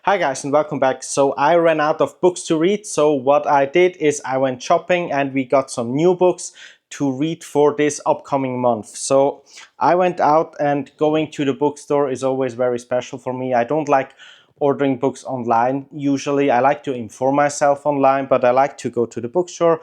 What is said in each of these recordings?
Hi guys and welcome back. So I ran out of books to read, so what I did is I went shopping and we got some new books to read for this upcoming month. So I went out, and going to the bookstore is always very special for me. I don't like ordering books online. Usually I like to inform myself online, but I like to go to the bookstore,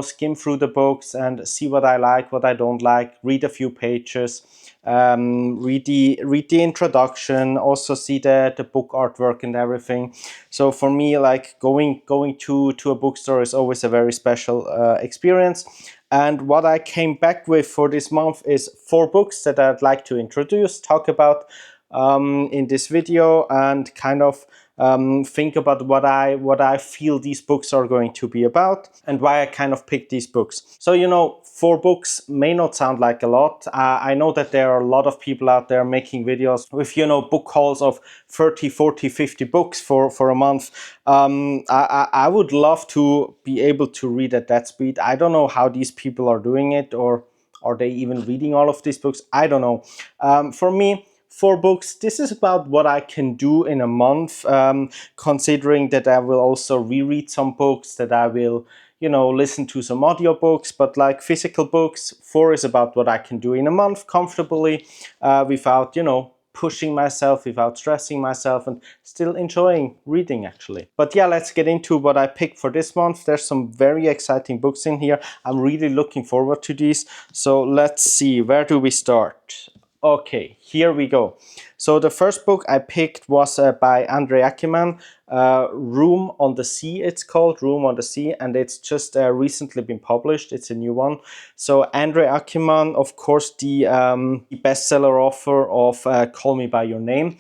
skim through the books and see what I like, what I don't like, read a few pages, read the introduction, also see the book artwork and everything. So for me, like going to a bookstore is always a very special experience. And what I came back with for this month is 4 books that I'd like to introduce, talk about in this video, and kind of think about what I feel these books are going to be about and why I kind of picked these books. So 4 books may not sound like a lot. I know that there are a lot of people out there making videos with book hauls of 30, 40, 50 books for a month. I would love to be able to read at that speed. I don't know how these people are doing it, or are they even reading all of these books? I don't know. For me, 4 books, this is about what I can do in a month, considering that I will also reread some books, that I will listen to some audiobooks, but like physical books, 4 is about what I can do in a month comfortably, without pushing myself, without stressing myself, and still enjoying reading actually. But yeah, let's get into what I picked for this month. There's some very exciting books in here. I'm really looking forward to these. So let's see, where do we start? Okay, here we go. So the first book I picked was by Andre Ackerman, Room on the Sea, it's called, Room on the Sea, and it's just recently been published. It's a new one. So Andre Ackerman, of course, the bestseller author of Call Me By Your Name,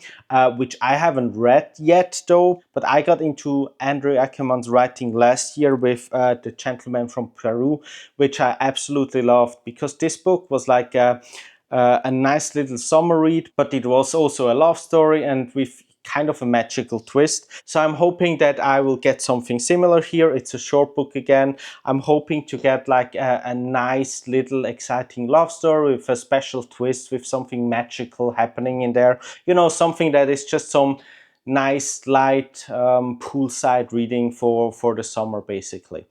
which I haven't read yet though, but I got into Andre Ackerman's writing last year with The Gentleman from Peru, which I absolutely loved, because this book was like a nice little summer read, but it was also a love story and with kind of a magical twist. So I'm hoping that I will get something similar here. It's a short book again. I'm hoping to get like a nice little exciting love story with a special twist, with something magical happening in there. Something that is just some nice light poolside reading for the summer basically.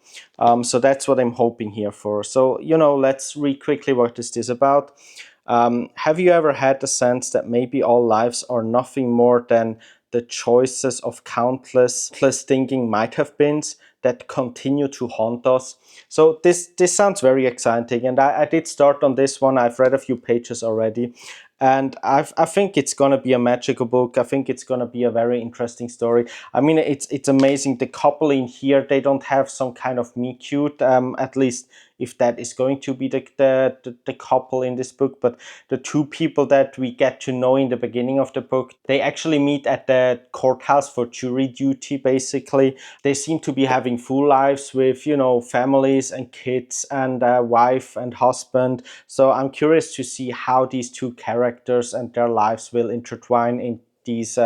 So that's what I'm hoping here for. So let's read quickly what is this about. Have you ever had the sense that maybe all lives are nothing more than the choices of countless thinking might have beens that continue to haunt us? So this sounds very exciting, and I did start on this one. I've read a few pages already, and I think it's gonna be a magical book. I think it's gonna be a very interesting story. I mean, it's amazing. The couple in here, they don't have some kind of meet cute, at least if that is going to be the couple in this book. But the 2 people that we get to know in the beginning of the book, they actually meet at the courthouse for jury duty basically. They seem to be having full lives with families and kids and wife and husband. So I'm curious to see how these 2 characters and their lives will intertwine in these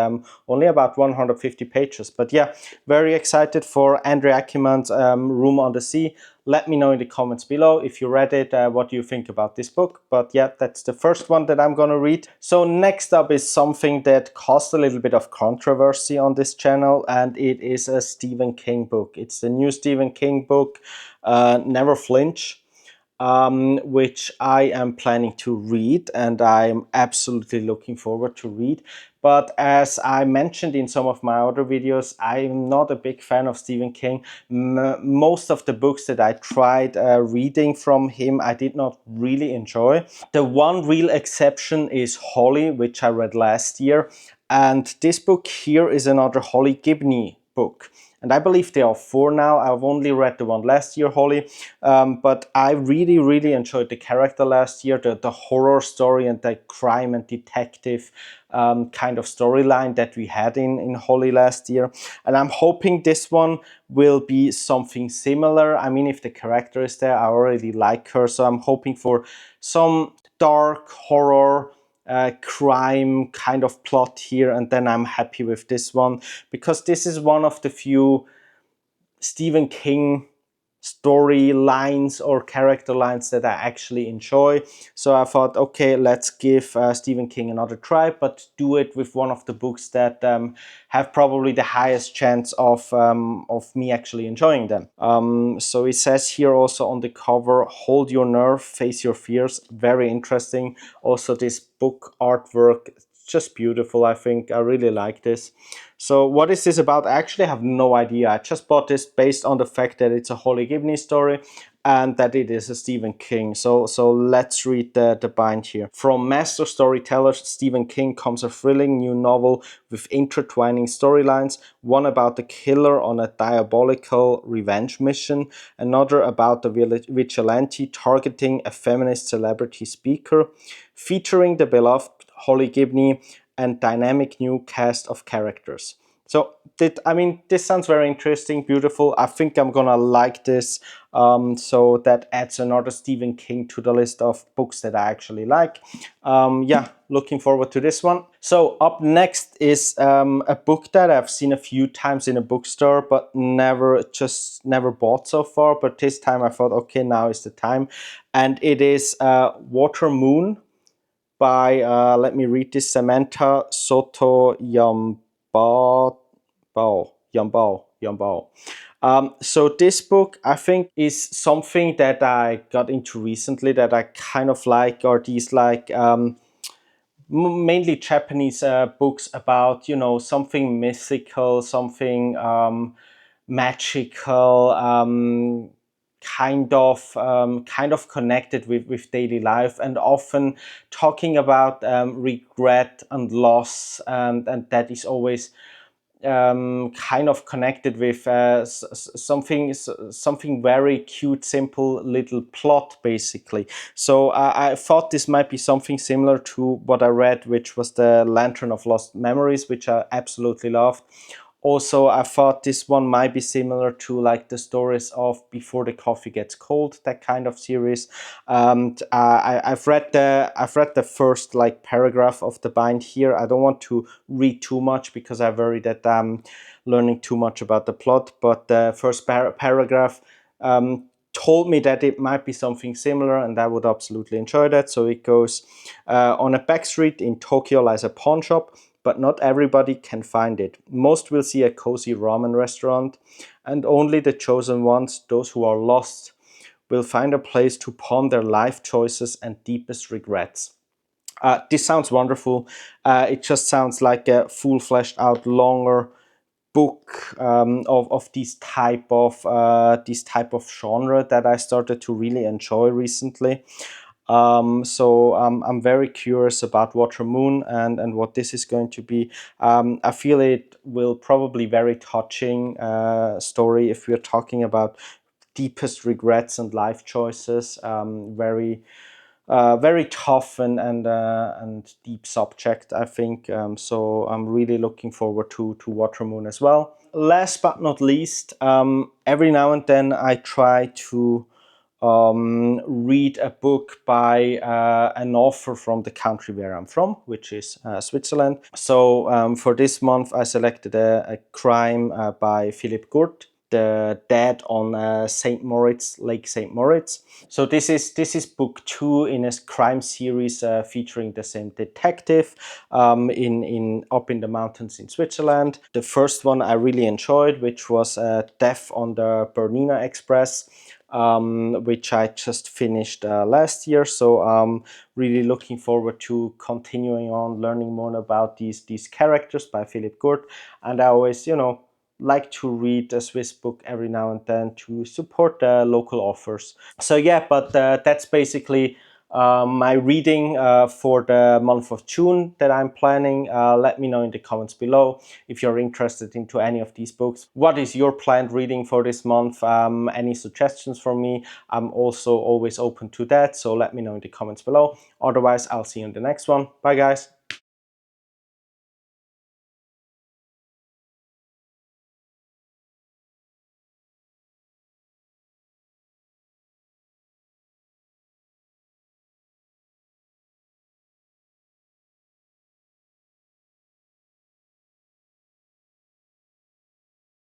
only about 150 pages. But yeah, very excited for Andre Ackerman's Room on the Sea. Let me know in the comments below if you read it, what do you think about this book. But yeah, that's the first one that I'm gonna read. So next up is something that caused a little bit of controversy on this channel, and it is a Stephen King book. It's the new Stephen King book, Never Flinch, which I am planning to read, and I'm absolutely looking forward to read. But as I mentioned in some of my other videos, I'm not a big fan of Stephen King. Most of the books that I tried reading from him, I did not really enjoy. The one real exception is Holly, which I read last year. And this book here is another Holly Gibney book. And I believe there are 4 now. I've only read the one last year, Holly. But I really, really enjoyed the character last year, the horror story and the crime and detective kind of storyline that we had in Holly last year. And I'm hoping this one will be something similar. I mean, if the character is there, I already like her. So I'm hoping for some dark horror crime kind of plot here, and then I'm happy with this one, because this is one of the few Stephen King storylines or character lines that I actually enjoy. So I thought, okay, let's give Stephen King another try, but do it with one of the books that have probably the highest chance of me actually enjoying them. So it says here also on the cover, hold your nerve, face your fears. Very interesting. Also this book artwork, just beautiful. I think I really like this. So what is this about? I actually have no idea. I just bought this based on the fact that it's a Holly Gibney story and that it is a Stephen King. So let's read the bind here. From master storyteller Stephen King comes a thrilling new novel with intertwining storylines, one about the killer on a diabolical revenge mission, another about the vigilante targeting a feminist celebrity speaker, featuring the beloved Holly Gibney and dynamic new cast of characters. So this sounds very interesting, beautiful. I think I'm gonna like this. So that adds another Stephen King to the list of books that I actually like. Yeah, looking forward to this one. So up next is a book that I've seen a few times in a bookstore, but never bought so far. But this time I thought, okay, now is the time, and it is Water Moon by, let me read this, Samantha Soto Yambao. So this book, I think, is something that I got into recently that I kind of like, or these like mainly Japanese books about, something mythical, something magical, kind of connected with daily life, and often talking about regret and loss, and that is always kind of connected with something very cute, simple little plot, basically. So I thought this might be something similar to what I read, which was the Lantern of Lost Memories, which I absolutely loved. Also, I thought this one might be similar to like the stories of Before the Coffee Gets Cold, that kind of series. And I've read the first like paragraph of the bind here. I don't want to read too much because I worry that I'm learning too much about the plot. But the first paragraph told me that it might be something similar, and I would absolutely enjoy that. So it goes, on a back street in Tokyo lies a pawn shop, but not everybody can find it. Most will see a cozy ramen restaurant, and only the chosen ones, those who are lost, will find a place to pawn their life choices and deepest regrets. This sounds wonderful. It just sounds like a full fleshed out, longer book of this type of genre that I started to really enjoy recently. So I'm very curious about Water Moon and what this is going to be. I feel it will probably very touching story if we're talking about deepest regrets and life choices. Very tough and deep subject, I think. So I'm really looking forward to Water Moon as well. Last but not least, every now and then I try to read a book by an author from the country where I'm from, which is Switzerland. So for this month, I selected a crime by Philip Gurt, The Dead on Lake St. Moritz. So this is book 2 in a crime series featuring the same detective in up in the mountains in Switzerland. The first one I really enjoyed, which was Death on the Bernina Express, which I just finished last year. So I'm really looking forward to continuing on learning more about these characters by Philip Gurt. And I always, like to read a Swiss book every now and then to support the local authors. So yeah, but that's basically my reading for the month of June that I'm planning. Let me know in the comments below if you're interested into any of these books. What is your planned reading for this month? Any suggestions from me? I'm also always open to that, so let me know in the comments below. Otherwise, I'll see you in the next one. Bye guys.